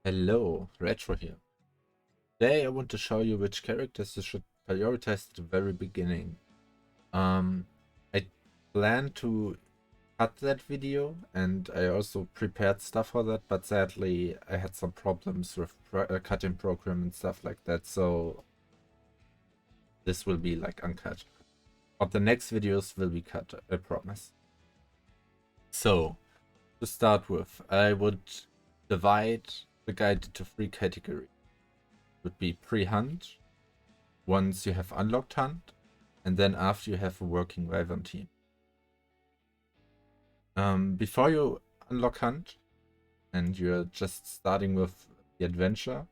Hello, Retro here. Today I want to show you which characters you should prioritize at the very beginning. I planned to cut that video and I also prepared stuff for that, but sadly I had some problems with cutting program and stuff like that, so this will be like uncut. But the next videos will be cut, I promise. So, to start with, I would divide the guide into three categories. Would be pre-hunt, once you have unlocked hunt, and then after you have a working Wyvern team. Before you unlock hunt and you're just starting with the adventure,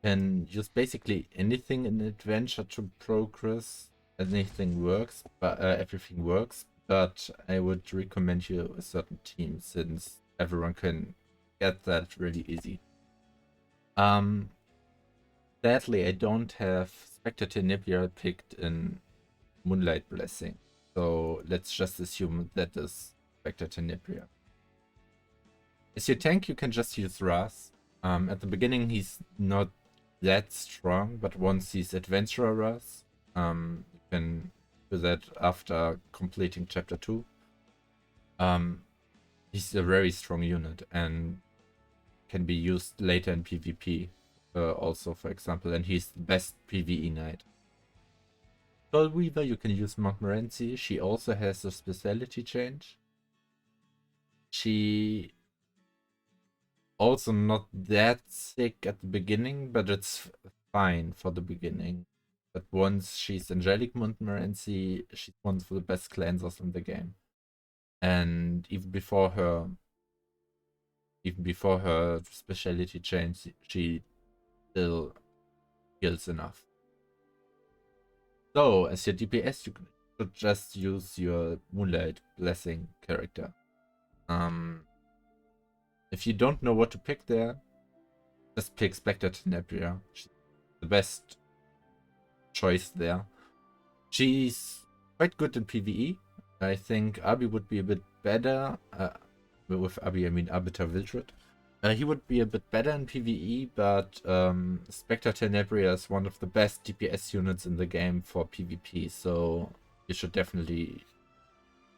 you can use basically anything in the adventure to progress. Anything works, but everything works. But I would recommend you a certain team since everyone can get that really easy. Sadly, I don't have Spectre Napier picked in Moonlight Blessing. So let's just assume that is Spectre Napier. As your tank, you can just use Ras. At the beginning, he's not that strong, but once he's Adventurer Ras, you can do that after completing Chapter 2. He's a very strong unit and can be used later in PvP also, for example, and he's the best PvE knight. Soul Weaver, you can use Montmorency. She also has a speciality change. She also not that sick at the beginning, but it's fine for the beginning. But once she's Angelic Montmorency, she's one of the best cleansers in the game. And even before her speciality change, she still heals enough. So as your DPS, you should just use your Moonlight Blessing character. If you don't know what to pick there, just pick Spectre Napier. She's the best choice there. She's quite good in PvE. I think Abi would be a bit better. With Abi, I mean Arbiter Wildred. He would be a bit better in PvE, but Spectre Tenebria is one of the best DPS units in the game for PvP, so you should definitely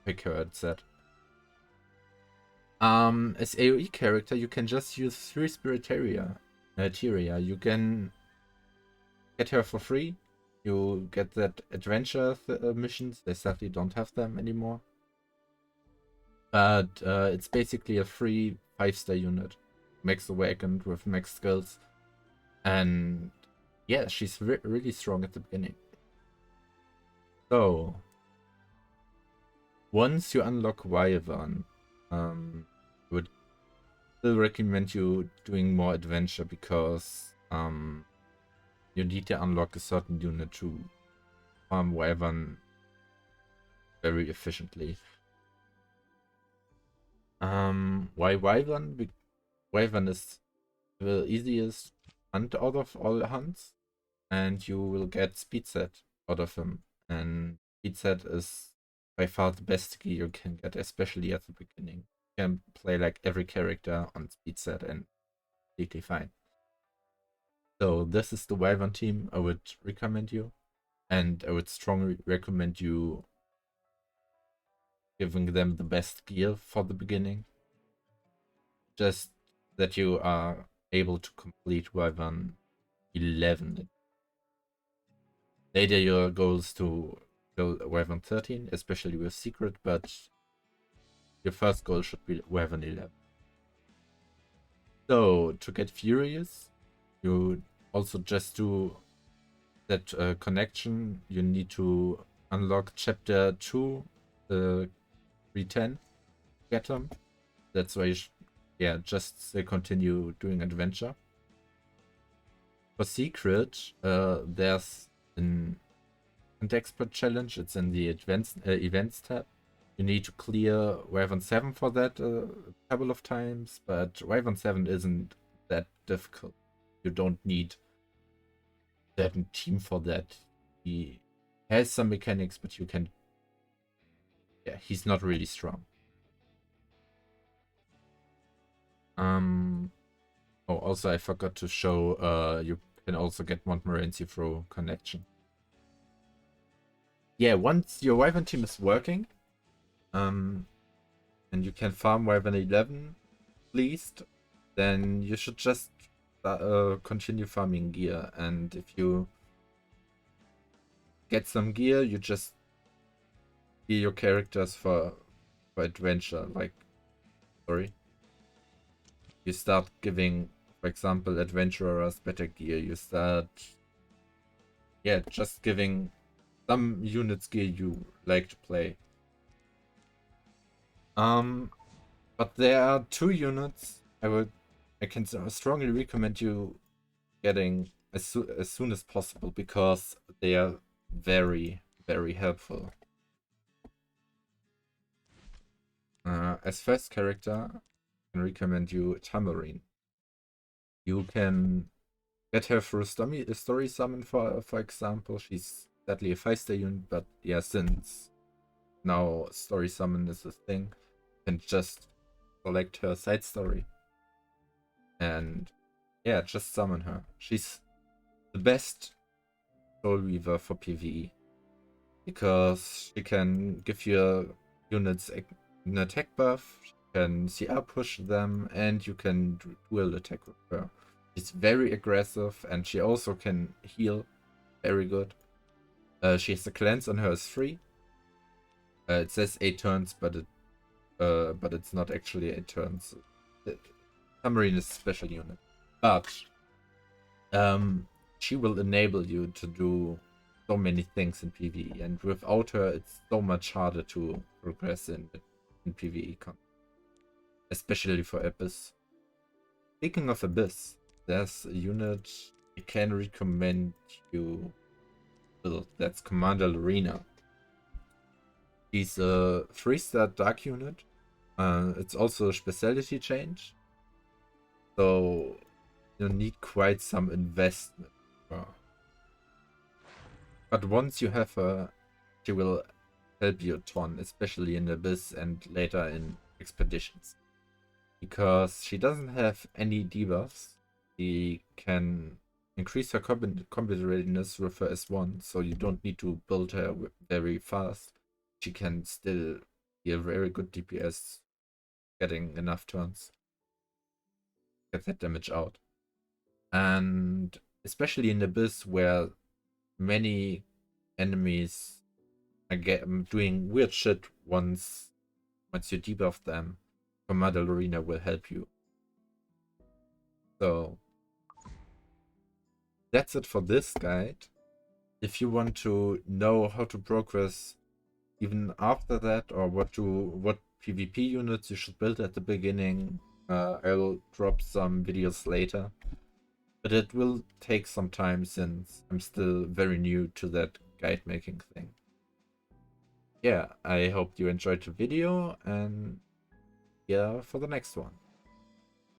pick her at that. As AoE character, you can just use 3 Spiritaria. You can get her for free. You get that adventure missions. They sadly don't have them anymore. But it's basically a free 5-star unit. Max awakened with max skills. And yeah, she's really strong at the beginning. So, once you unlock Wyvern, would still recommend you doing more adventure because you need to unlock a certain unit to farm Wyvern very efficiently. Why Wyvern? Wyvern is the easiest hunt out of all hunts, and you will get speed set out of him. And speed set is by far the best key you can get, especially at the beginning. You can play like every character on speed set and completely fine. So this is the Wyvern team I would recommend you, and I would strongly recommend you giving them the best gear for the beginning. Just that you are able to complete Wyvern 11. Later your goal is to go Wyvern 13, especially with Secret, but your first goal should be Wyvern 11. So, to get Furious, you also just do that connection. You need to unlock Chapter 2, 310, get them. That's why you just continue doing adventure. For Secret, there's an expert challenge. It's in the advanced events tab. You need to clear Wyvern 7 for that a couple of times, but Wyvern 7 isn't that difficult. You don't need a certain team for that. He has some mechanics, but you can... Yeah, he's not really strong. also I forgot to show you can also get Montmorency through connection. Yeah, once your Wyvern team is working, and you can farm Wyvern 11 at least, then you should just continue farming gear. And if you get some gear, you just gear your characters for adventure. Like, sorry, you start giving, for example, adventurers better gear. You start, yeah, just giving some units gear you like to play. But there are 2 units I can strongly recommend you getting as soon as possible, because they are very, very helpful. As first character, I can recommend you Tamarine. You can get her through story summon, for example. She's sadly a 5-star unit, but yeah, since now story summon is a thing, you can just select her side story and yeah, just summon her. She's the best Soul Reaver for PvE, because she can give your units an attack buff, she can CR push them, and you can dual attack with her. She's very aggressive, and she also can heal very good. She has a cleanse on her as 3. It says 8 turns, but it's not actually 8 turns. Tamarine is a special unit, but she will enable you to do so many things in PvE, and without her, it's so much harder to progress in PvE, especially for Abyss. Speaking of Abyss, there's a unit I can recommend you build. That's Commander Lorena. He's a 3-star dark unit. It's also a specialty change, so you need quite some investment. But once you have her, she will help you a ton, especially in Abyss and later in expeditions. Because she doesn't have any debuffs, she can increase her combat readiness with her S1, so you don't need to build her very fast. She can still be a very good DPS, getting enough turns, get that damage out. And especially in Abyss, where many enemies are doing weird shit once you debuff them, Commander Lorena will help you. So that's it for this guide. If you want to know how to progress even after that, or what PvP units you should build at the beginning, I'll drop some videos later. But it will take some time, since I'm still very new to that guide making thing. Yeah, I hope you enjoyed the video, and yeah, for the next one.